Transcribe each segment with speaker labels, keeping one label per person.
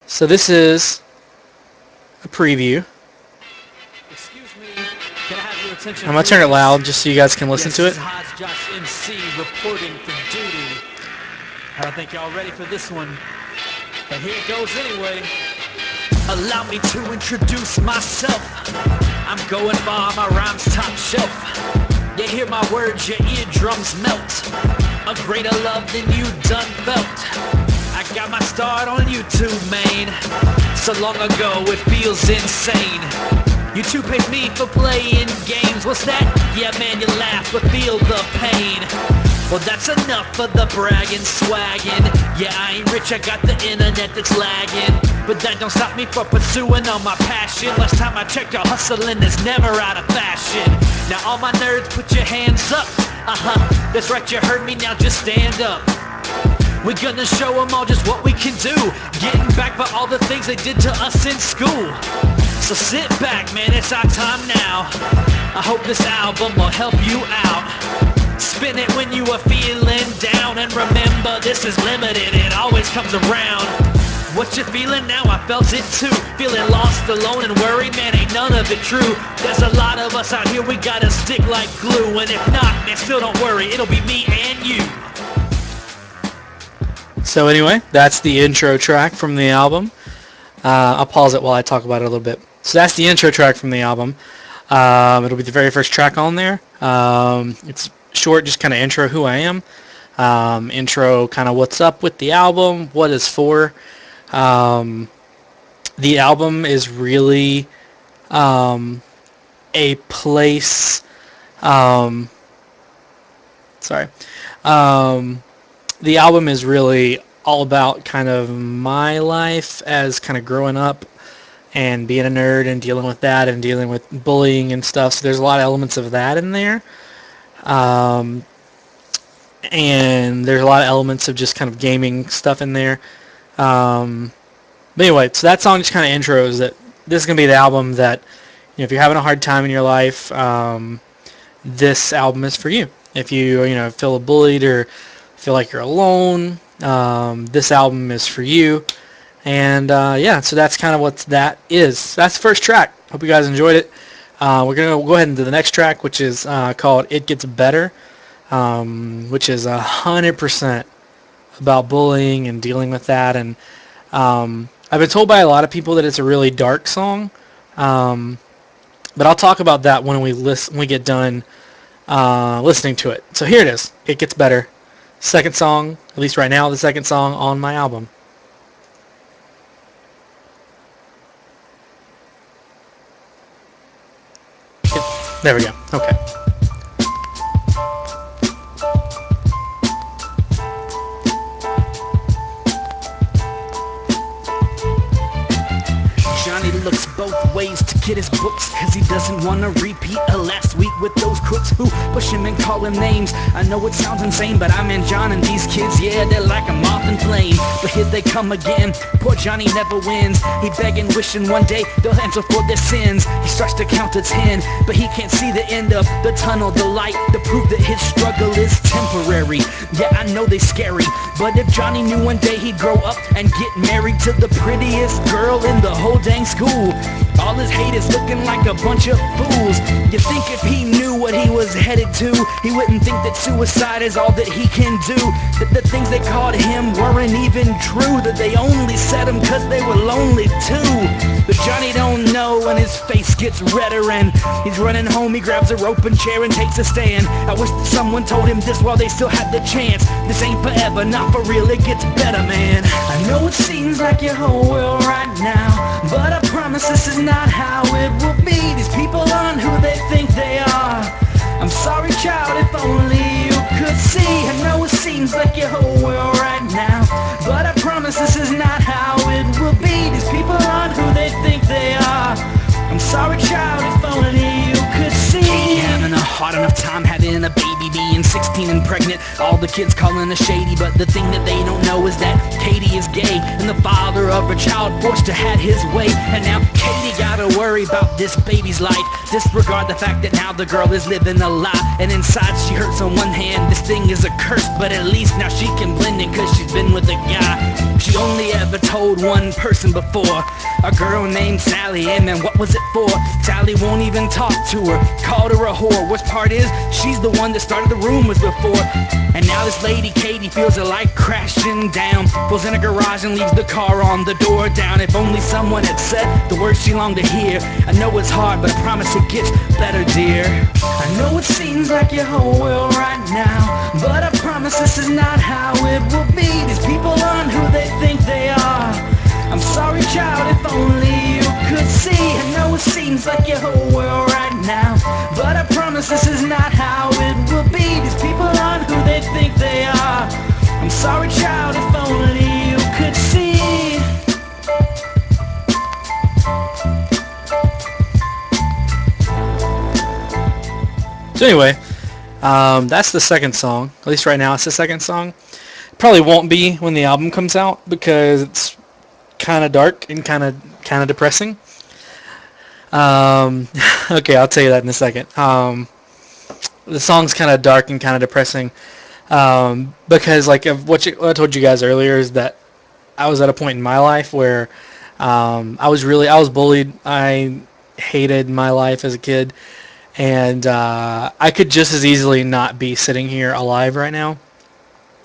Speaker 1: So this is a preview.
Speaker 2: Excuse me, can I have your attention?
Speaker 1: I'm going to turn it loud just so you guys can listen to it.
Speaker 2: This is hojjoshMC reporting for duty. I don't think y'all ready for this one, but here it goes anyway. Allow me to introduce myself. I'm going far, my rhymes top shelf. You hear my words, your eardrums melt. A greater love than you done felt. I got my start on YouTube, man. So long ago, it feels insane. YouTube pays me for playing games. What's that? Yeah, man, you laugh, but feel the pain. Well, that's enough for the bragging, swagging. Yeah, I ain't rich, I got the internet that's lagging. But that don't stop me from pursuing all my passion. Last time I checked, y'all hustling is never out of fashion. Now all my nerds, put your hands up. That's right, you heard me, now just stand up. We're gonna show them all just what we can do. Getting back for all the things they did to us in school. So sit back, man, it's our time now. I hope this album will help you out. Spin it when you are feeling down. And remember, this is limited, it always comes around. What you feeling now? I felt it too. Feeling lost, alone, and worried, man, ain't none of it true. There's a lot of us out here, we gotta stick like glue. And if not, man, still don't worry, it'll be me and you.
Speaker 1: So anyway, that's the intro track from the album. I'll pause it while I talk about it a little bit. So that's the intro track from the album. It'll be the very first track on there. It's short, just kind of intro who I am. Intro kind of what's up with the album, what it's for. The album is really a place. The album is really all about kind of my life as kind of growing up and being a nerd and dealing with that and dealing with bullying and stuff. So there's a lot of elements of that in there. And there's a lot of elements of just kind of gaming stuff in there. But anyway, so that song just kind of intros that this is going to be the album that, you know, if you're having a hard time in your life, this album is for you. If you feel bullied or feel like you're alone, this album is for you. And yeah, so that's kind of what that is. That's the first track. Hope you guys enjoyed it. We're going to go ahead and do the next track, which is called It Gets Better, which is 100% about bullying and dealing with that. And I've been told by a lot of people that it's a really dark song, but I'll talk about that when we get done listening to it. So here it is. It Gets Better. Second song, at least right now, the second song on my album. There we go. Okay.
Speaker 2: Johnny looks both ways to get his books, cause he doesn't want to repeat last week with those crooks who push him and call him names. I know it sounds insane, but I'm in John and these kids, yeah, they're like a moth and flame. But here they come again, poor Johnny never wins. He begging, wishing one day they'll answer for their sins. He starts to count to 10, but he can't see the end of the tunnel, the light, to prove that his struggle is temporary. Yeah, I know they scary, but if Johnny knew one day he'd grow up and get married to the prettiest girl in the whole dang school, all his haters looking like a bunch of fools. You think if he knew what he was headed to, he wouldn't think that suicide is all that he can do. That the things they called him weren't even true, that they only said him cause they were lonely too. But Johnny don't know and his face gets redder, and he's running home, he grabs a rope and chair and takes a stand. I wish that someone told him this while they still had the chance. This ain't forever, not for real, it gets better, man. I know it seems like your whole world right now, but I promise this is not how it will be. These people aren't who they think they are. I'm sorry, child, if only you could see. I know it seems like your whole world right now, but I promise this is not how it will be. These people aren't who they think they are. I'm sorry, child, if only you could see. Katie having a hard enough time having a baby, being 16 and pregnant. All the kids calling her shady, but the thing that they don't know is that Katie is gay, and the father of her child forced to have his way. And now Katie lady gotta worry about this baby's life. Disregard the fact that now the girl is living a lie, and inside she hurts on one hand. This thing is a curse, but at least now she can blend in, cause she's been with a guy she only ever told one person before, a girl named Sally. And then what was it for? Sally won't even talk to her, called her a whore. Worst part is, she's the one that started the rumors before. And now this lady Katie feels her life crashing down, pulls in a garage and leaves the car on the door down. If only someone had said the words she longed to hear. I know it's hard, but I promise it gets better, dear. I know it seems like your whole world right now, but I promise this is not how it will be. These people aren't who they think they are. I'm sorry, child, if only you could see. I know it seems like your whole world right now, but I promise this is not how it will be. These people aren't who they think they are. I'm sorry, child, if only you could see.
Speaker 1: So anyway, that's the second song. At least right now it's the second song. Probably won't be when the album comes out because it's kind of dark and kind of depressing. Okay, I'll tell you that in a second. The song's kind of dark and kind of depressing because, like, what I told you guys earlier is that I was at a point in my life where I was bullied. I hated my life as a kid, and I could just as easily not be sitting here alive right now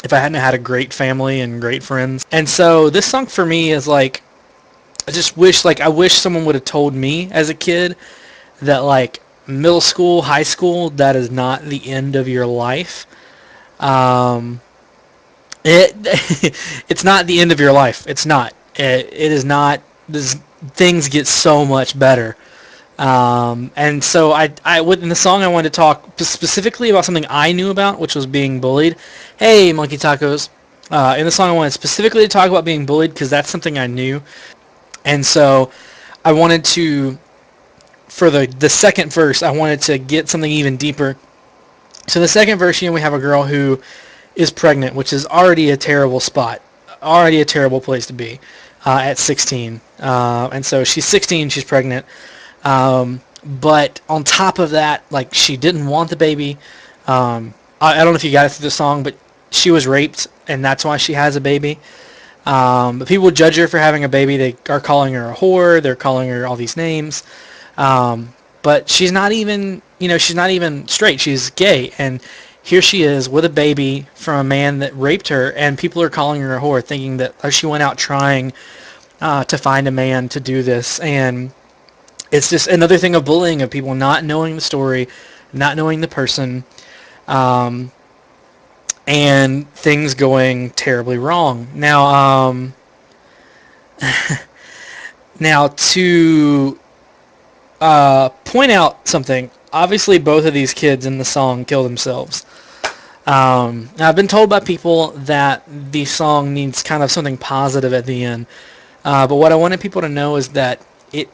Speaker 1: if I hadn't had a great family and great friends. And so this song for me is like, I wish someone would have told me as a kid that, like, middle school, high school, that is not the end of your life. It's not the end of your life. It's not. It is not. Things get so much better. And so in the song I wanted to talk specifically about something I knew about, which was being bullied. Hey, Monkey Tacos. In the song I wanted specifically to talk about being bullied because that's something I knew. And so I wanted to, for the second verse, I wanted to get something even deeper. So the second verse, we have a girl who is pregnant, which is already a terrible spot, already a terrible place to be at 16. And so she's 16, she's pregnant. But on top of that, like, she didn't want the baby. I don't know if you got it through the song, but she was raped, and that's why she has a baby. But people judge her for having a baby. They are calling her a whore. They're calling her all these names. But she's not even, she's not even straight. She's gay. And here she is with a baby from a man that raped her, and people are calling her a whore, thinking that she went out trying to find a man to do this. And it's just another thing of bullying, of people not knowing the story, not knowing the person, and things going terribly wrong. Now, now to point out something, obviously both of these kids in the song kill themselves. Now I've been told by people that the song needs kind of something positive at the end, but what I wanted people to know is that it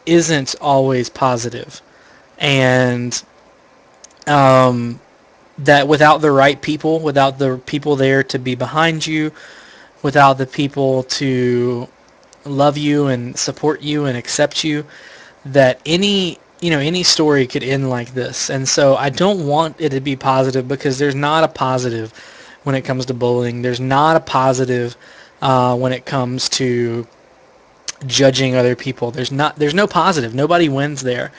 Speaker 1: isn't always positive, and that without the right people, without the people there to be behind you, without the people to love you and support you and accept you, that any story could end like this. And so I don't want it to be positive, because there's not a positive when it comes to bullying. There's not a positive when it comes to judging other people. There's no positive. Nobody wins there.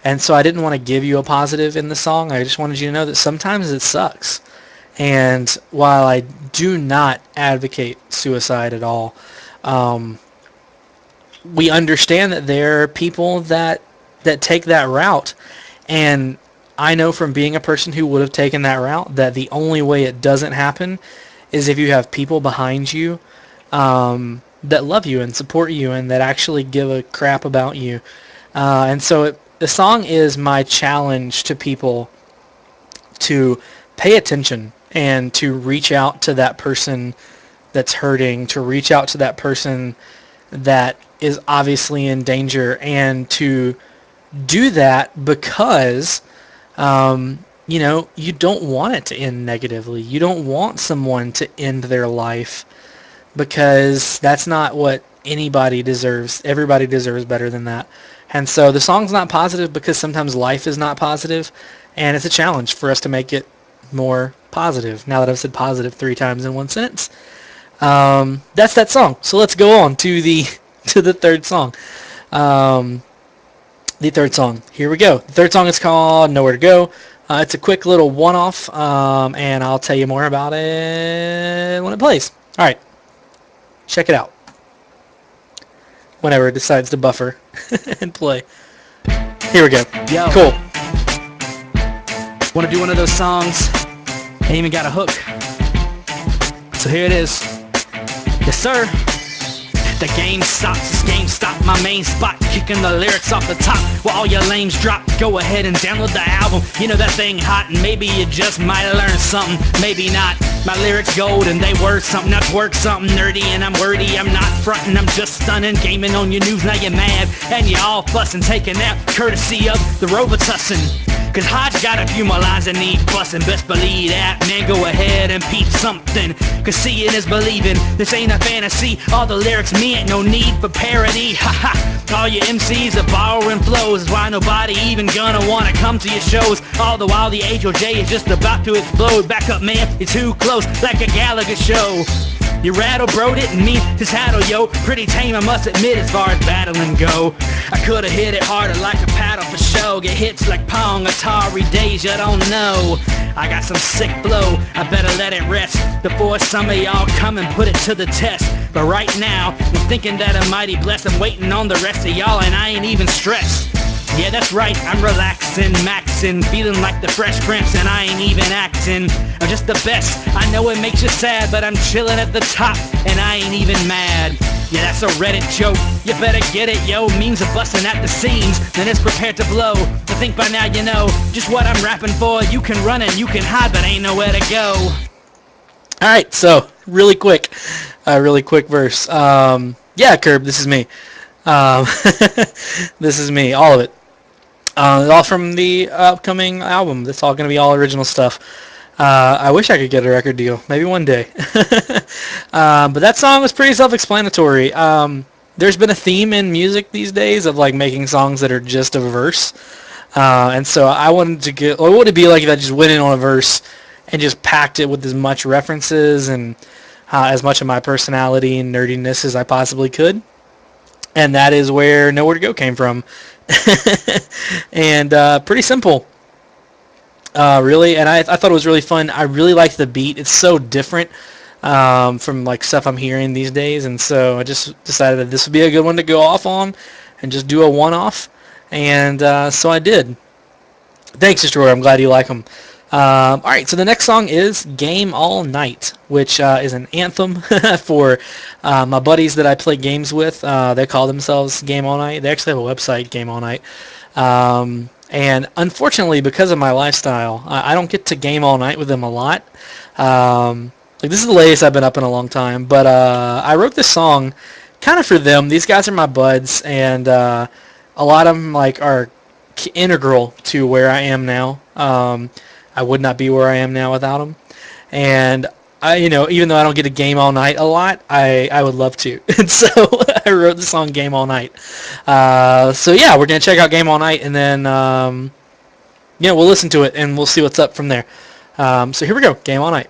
Speaker 1: And so I didn't want to give you a positive in the song. I just wanted you to know that sometimes it sucks. And while I do not advocate suicide at all, we understand that there are people that take that route. And I know from being a person who would have taken that route that the only way it doesn't happen is if you have people behind you that love you and support you and that actually give a crap about you. And so the song is my challenge to people to pay attention and to reach out to that person that's hurting, to reach out to that person that is obviously in danger, and to do that because you don't want it to end negatively. You don't want someone to end their life, because that's not what everybody deserves better than that. And so the song's not positive because sometimes life is not positive, and it's a challenge for us to make it more positive. Now that I've said positive 3 times in one sentence, that's that song. So let's go on to the third song. The third song. Here we go. The third song is called Nowhere to Go. It's a quick little one-off, and I'll tell you more about it when it plays. All right. Check it out. Whenever it decides to buffer and play. Here we go.
Speaker 2: Yo.
Speaker 1: Cool.
Speaker 2: Want to do one of those songs? Ain't even got a hook. So here it is. Yes, sir. The game stops, this Gamestop, my main spot. Kicking the lyrics off the top while all your lames drop. Go ahead and download the album. You know that thing hot, and maybe you just might learn something. Maybe not. My lyrics gold and they word something. Not work something nerdy and I'm wordy. I'm not frontin', I'm just stunning. Gaming on your news, now you're mad. And you're all fussin', taking out courtesy of the Robitussin. Cause Hodge got a few more lines that need bustin'. Best believe that, man, go ahead and peep something. Cause seeing is believing, this ain't a fantasy. All the lyrics meant, no need for parody. Haha, all your MCs are borrowing flows. Is why nobody even gonna wanna come to your shows. All the while the HOJ is just about to explode. Back up, man, you're too close, like a Gallagher show. You rattle broed it and me just hattle, yo. Pretty tame, I must admit, as far as battling go. I could've hit it harder like a paddle for show. Get hits like Pong, Atari days, you don't know. I got some sick flow, I better let it rest before some of y'all come and put it to the test. But right now, I'm thinking that I'm mighty blessed. I'm waiting on the rest of y'all and I ain't even stressed. Yeah, that's right, I'm relaxing, maxing, feeling like the Fresh Prince, and I ain't even acting. I'm just the best. I know it makes you sad, but I'm chilling at the top, and I ain't even mad. Yeah, that's a Reddit joke. You better get it, yo. Memes are busting at the seams, then it's prepared to blow. I think by now you know just what I'm rapping for. You can run and you can hide, but ain't nowhere to go.
Speaker 1: All right, so really quick verse. Yeah, Curb, this is me. This is me, all of it. All from the upcoming album. That's all going to be all original stuff. I wish I could get a record deal. Maybe one day. But that song was pretty self-explanatory. There's been a theme in music these days of like making songs that are just a verse. And so I wanted to get... What would it be like if I just went in on a verse and just packed it with as much references and as much of my personality and nerdiness as I possibly could? And that is where Nowhere to Go came from. And pretty simple, really. And I thought it was really fun. I really liked the beat. It's so different from like stuff I'm hearing these days. And so I just decided that this would be a good one to go off on and just do a one-off. And so I did. Thanks, Destroyer. I'm glad you like them. All right, so the next song is Game All Night, which is an anthem for my buddies that I play games with. They call themselves Game All Night. They actually have a website, Game All Night. And unfortunately, because of my lifestyle, I don't get to game all night with them a lot. Like this is the latest I've been up in a long time. But I wrote this song kind of for them. These guys are my buds, and a lot of them like are integral to where I am now. I would not be where I am now without them. And I, even though I don't get to game all night a lot, I would love to. And so I wrote the song Game All Night. So yeah, we're going to check out Game All Night, and then, we'll listen to it, and we'll see what's up from there. So here we go, Game All Night.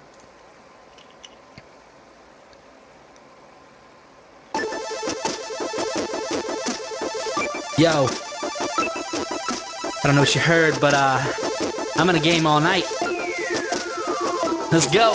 Speaker 2: Yo, I don't know what you heard, but I'm in a game all night. Let's go.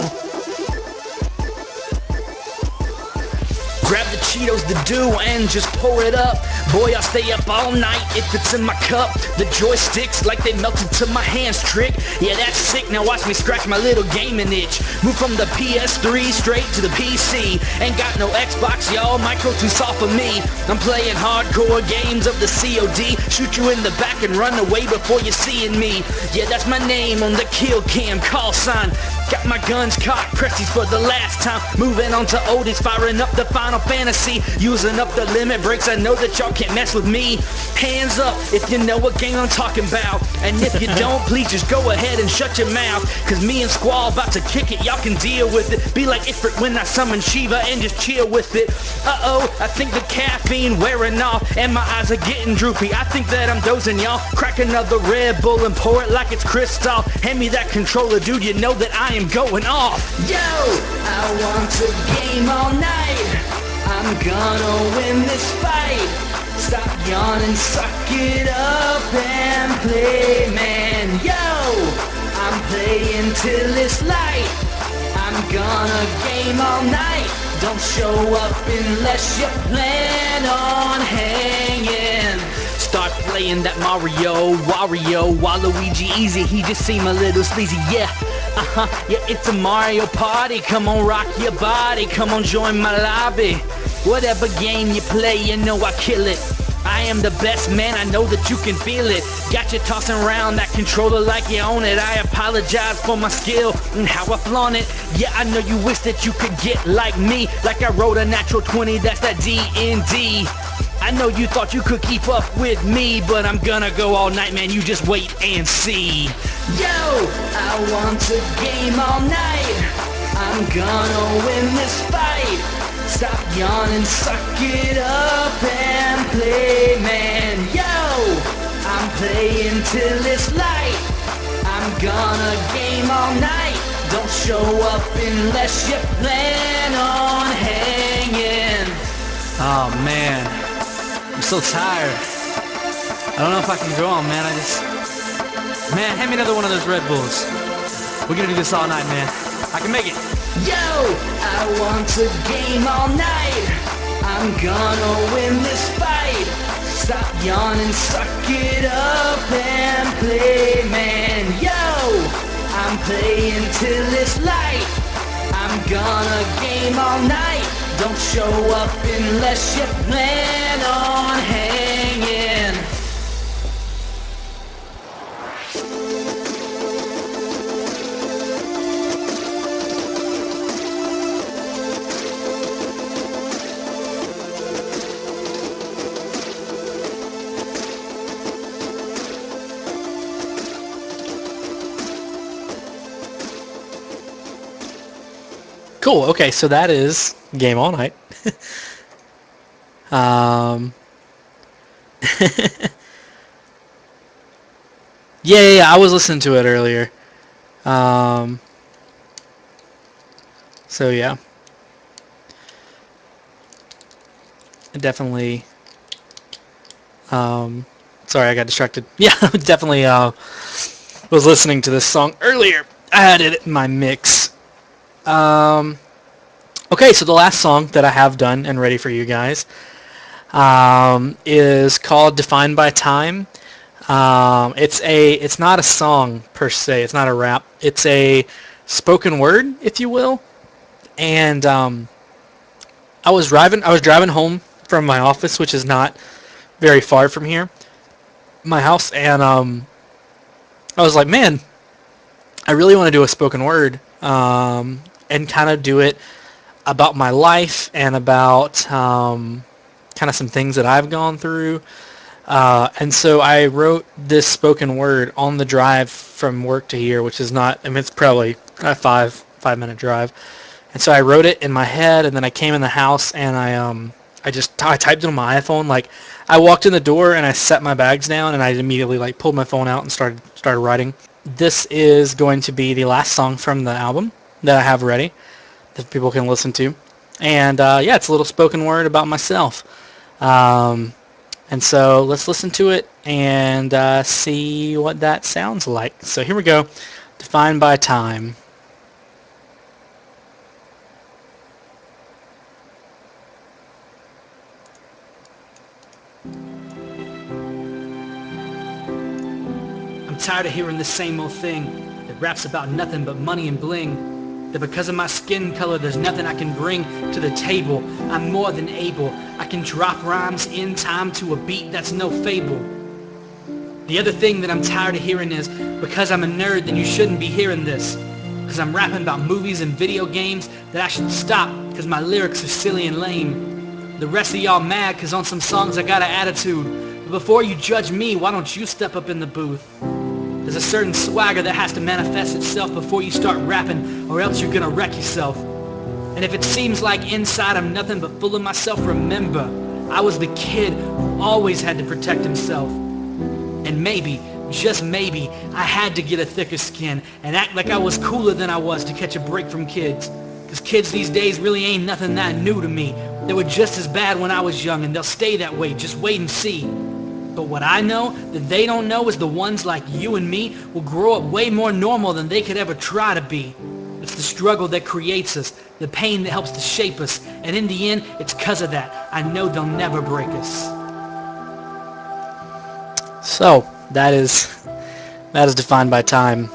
Speaker 2: Grab the Cheetos to do and just pour it up. Boy, I'll stay up all night if it's in my cup. The joysticks like they melted to my hands trick. Yeah, that's sick, now watch me scratch my little gaming itch. Move from the PS3 straight to the PC. Ain't got no Xbox, y'all, micro too soft for me. I'm playing hardcore games of the COD. Shoot you in the back and run away before you're seeing me. Yeah, that's my name on the kill cam call sign. Got my guns cocked, press these for the last time. Moving on to oldies, firing up the Final Fantasy. Using up the limit breaks, I know that y'all can't mess with me. Hands up if you know what game I'm talking about. And if you don't, please just go ahead and shut your mouth. Cause me and Squall about to kick it, y'all can deal with it. Be like Ifrit when I summon Shiva and just chill with it. Uh-oh, I think the caffeine wearing off and my eyes are getting droopy. I think that I'm dozing, y'all. Crack another Red Bull and pour it like it's crystal. Hand me that controller, dude, you know that I am going off. Yo, I want to game all night. I'm gonna win this fight. Stop yawning, suck it up and play, man. Yo, I'm playing till it's light. I'm gonna game all night. Don't show up unless you plan on hanging. Start playing that Mario, Wario, Waluigi easy. He just seem a little sleazy, yeah. Yeah, it's a Mario party. Come on, rock your body. Come on, join my lobby. Whatever game you play, you know I kill it. I am the best, man, I know that you can feel it. Got you tossing around that controller like you own it. I apologize for my skill and how I flaunt it. Yeah, I know you wish that you could get like me. Like I wrote a natural 20, that's that D&D. I know you thought you could keep up with me, but I'm gonna go all night, man, you just wait and see. Yo, I want to game all night. I'm gonna win this fight. Stop yawning, suck it up and play, man. Yo, I'm playing till it's light. I'm gonna game all night. Don't show up unless you plan on hanging. Oh man, I'm so tired. I don't know if I can go on, man. Man, hand me another one of those Red Bulls. We're gonna do this all night, man. I can make it. Yo, I want to game all night. I'm gonna win this fight. Stop yawning, suck it up and play, man. Yo, I'm playing till it's light. I'm gonna game all night. Don't show up unless you plan on hanging.
Speaker 1: Cool. Okay, so that is Game All Night. Yeah, I was listening to it earlier. So yeah, definitely. Sorry, I got distracted. Yeah, definitely. Was listening to this song earlier. I had it in my mix. Okay, so the last song that I have done and ready for you guys is called Defined by Time. It's not a song per se. It's not a rap. It's a spoken word, if you will. And I was driving home from my office, which is not very far from here, my house, and I was like, man, I really want to do a spoken word. And kind of do it about my life and about kind of some things that I've gone through. And so I wrote this spoken word on the drive from work to here, which is not, I mean, it's probably a 5-minute drive. And so I wrote it in my head, and then I came in the house and I typed it on my iPhone. Like, I walked in the door and I set my bags down and I immediately like pulled my phone out and started writing. This is going to be the last song from the album that I have ready that people can listen to. And yeah, it's a little spoken word about myself. And so let's listen to it and see what that sounds like. So here we go. Defined by Time.
Speaker 2: I'm tired of hearing the same old thing that raps about nothing but money and bling. That because of my skin color there's nothing I can bring to the table. I'm more than able. I can drop rhymes in time to a beat that's no fable. The other thing that I'm tired of hearing is because I'm a nerd then you shouldn't be hearing this. cause I'm rapping about movies and video games, that I should stop cause my lyrics are silly and lame. The rest of y'all mad cause on some songs I got an attitude. But before you judge me, why don't you step up in the booth? There's a certain swagger that has to manifest itself before you start rapping, or else you're gonna wreck yourself. And if it seems like inside I'm nothing but full of myself, remember, I was the kid who always had to protect himself. And maybe, just maybe, I had to get a thicker skin and act like I was cooler than I was to catch a break from kids. Cause kids these days really ain't nothing that new to me. They were just as bad when I was young, and they'll stay that way, just wait and see. But what I know that they don't know is the ones like you and me will grow up way more normal than they could ever try to be. It's the struggle that creates us, the pain that helps to shape us, and in the end, it's cause of that I know they'll never break us.
Speaker 1: So that is defined by time,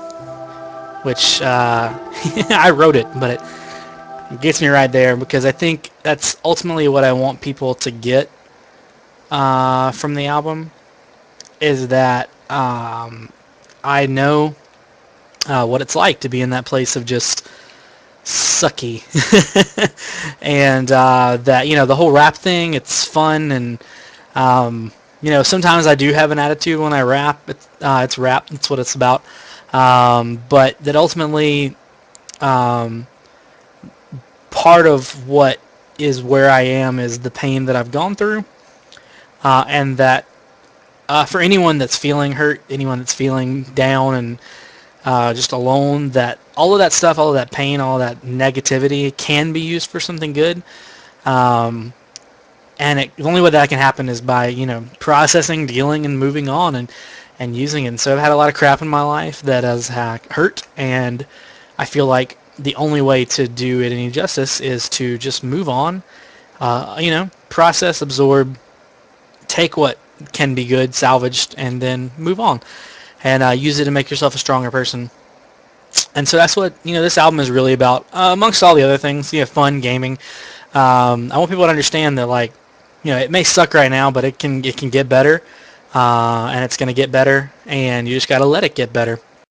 Speaker 1: which I wrote it, but it gets me right there because I think that's ultimately what I want people to get from the album, is that I know what it's like to be in that place of just sucky. And that, you know, the whole rap thing, it's fun, and you know, sometimes I do have an attitude when I rap. It's rap, that's what it's about. But that ultimately part of what is where I am is the pain that I've gone through, and that for anyone that's feeling hurt, anyone that's feeling down and just alone, that all of that stuff, all of that pain, all of that negativity can be used for something good. And the only way that can happen is by, you know, processing, dealing, and moving on, and using it. And so I've had a lot of crap in my life that has hurt, and I feel like the only way to do it any justice is to just move on, you know, process, absorb, take what can be good, salvaged, and then move on, and use it to make yourself a stronger person. And so that's what, you know, this album is really about, amongst all the other things. You know, fun, gaming. I want people to understand that, like, you know, it may suck right now, but it can get better, and it's going to get better, and you just got to let it get better.